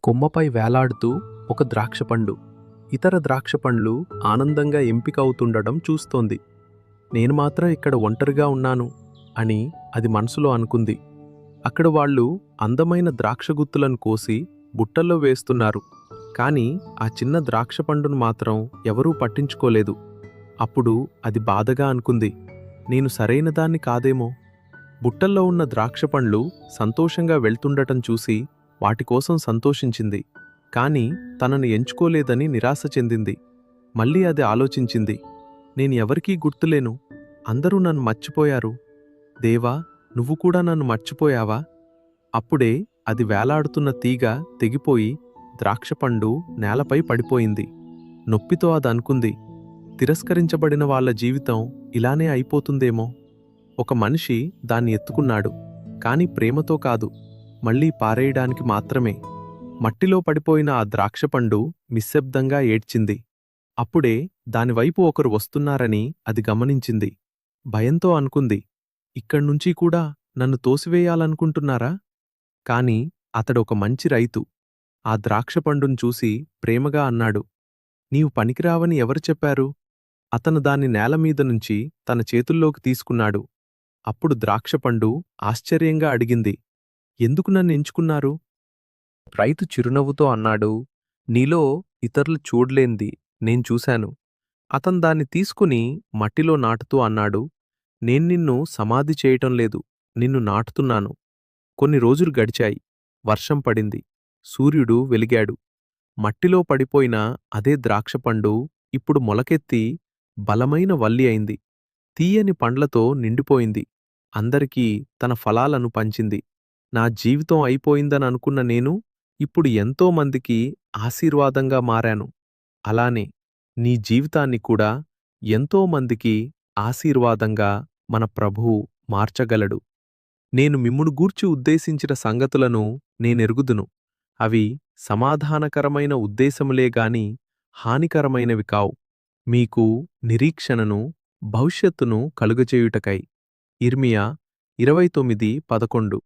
కొమ్మపై వేలాడుతూ ఒక ద్రాక్షపండు. ఇతర ద్రాక్షపండ్లు ఆనందంగా ఎంపిక అవుతుండడం చూస్తోంది. నేను మాత్రం ఇక్కడ ఒంటరిగా ఉన్నాను అని అది మనసులో అనుకుంది. అక్కడ వాళ్ళు అందమైన ద్రాక్షగుత్తులను కోసి బుట్టల్లో వేస్తున్నారు. కాని ఆ చిన్న ద్రాక్షపండును మాత్రం ఎవరూ పట్టించుకోలేదు. అప్పుడు అది బాధగా అనుకుంది, నేను సరైన దాన్ని కాదేమో. బుట్టల్లో ఉన్న ద్రాక్షపండ్లు సంతోషంగా వెళ్తుండటం చూసి వాటికోసం సంతోషించింది. కాని తనను ఎంచుకోలేదని నిరాశ చెందింది. మళ్ళీ అది ఆలోచించింది, నేను ఎవరికీ గుర్తులేను. అందరూ నన్ను మర్చిపోయారు. దేవా, నువ్వు కూడా నన్ను మర్చిపోయావా? అప్పుడే అది వేలాడుతున్న తీగ తెగిపోయి ద్రాక్షపండు నేలపై పడిపోయింది. నొప్పితో అదనుకుంది, తిరస్కరించబడిన వాళ్ళ జీవితం ఇలానే అయిపోతుందేమో. ఒక మనిషి దాన్ని ఎత్తుకున్నాడు, కాని ప్రేమతో కాదు, మళ్లీ పారేయడానికి మాత్రమే. మట్టిలో పడిపోయిన ఆ ద్రాక్షపండు నిశ్శబ్దంగా ఏడ్చింది. అప్పుడే దానివైపు ఒకరు వస్తున్నారని అది గమనించింది. భయంతో అనుకుంది, ఇక్కడ్నుంచి కూడా నన్ను తోసివేయాలనుకుంటున్నారా? కాని అతడొక మంచి రైతు. ఆ ద్రాక్షపండును చూసి ప్రేమగా అన్నాడు, నీవు పనికిరావని ఎవరు చెప్పారు? అతను దాన్ని నేలమీద నుంచి తన చేతుల్లోకి తీసుకున్నాడు. అప్పుడు ద్రాక్షపండు ఆశ్చర్యంగా అడిగింది, ఎందుకు నన్ను ఎంచుకున్నారు? రైతు చిరునవ్వుతో అన్నాడు, నీలో ఇతరులు చూడలేంది నేను చూశాను. అతను దాన్ని తీసుకుని మట్టిలో నాటుతూ అన్నాడు, నేను నిన్ను సమాధి చేయటం లేదు, నిన్ను నాటుతున్నాను. కొన్ని రోజులు గడిచాయి. వర్షం పడింది. సూర్యుడు వెలిగాడు. మట్టిలో పడిపోయిన అదే ద్రాక్షపండు ఇప్పుడు మొలకెత్తి బలమైన వల్లి అయింది. తీయని పండ్లతో నిండిపోయింది. అందరికీ తన ఫలాలను పంచింది. నా జీవితం అయిపోయిందననుకున్న నేను ఇప్పుడు ఎంతో మందికి ఆశీర్వాదంగా మారాను. అలానే నీ జీవితాన్ని కూడా ఎంతో మందికి ఆశీర్వాదంగా మన ప్రభువు మార్చగలడు. నేను మిమ్మును గూర్చి ఉద్దేశించిన సంగతులను నేనెరుగుదును. అవి సమాధానకరమైన ఉద్దేశములే గాని హానికరమైనవి కావు, మీకు నిరీక్షణను, భవిష్యత్తును కలుగచేయుటకై. ఇర్మియా 29:11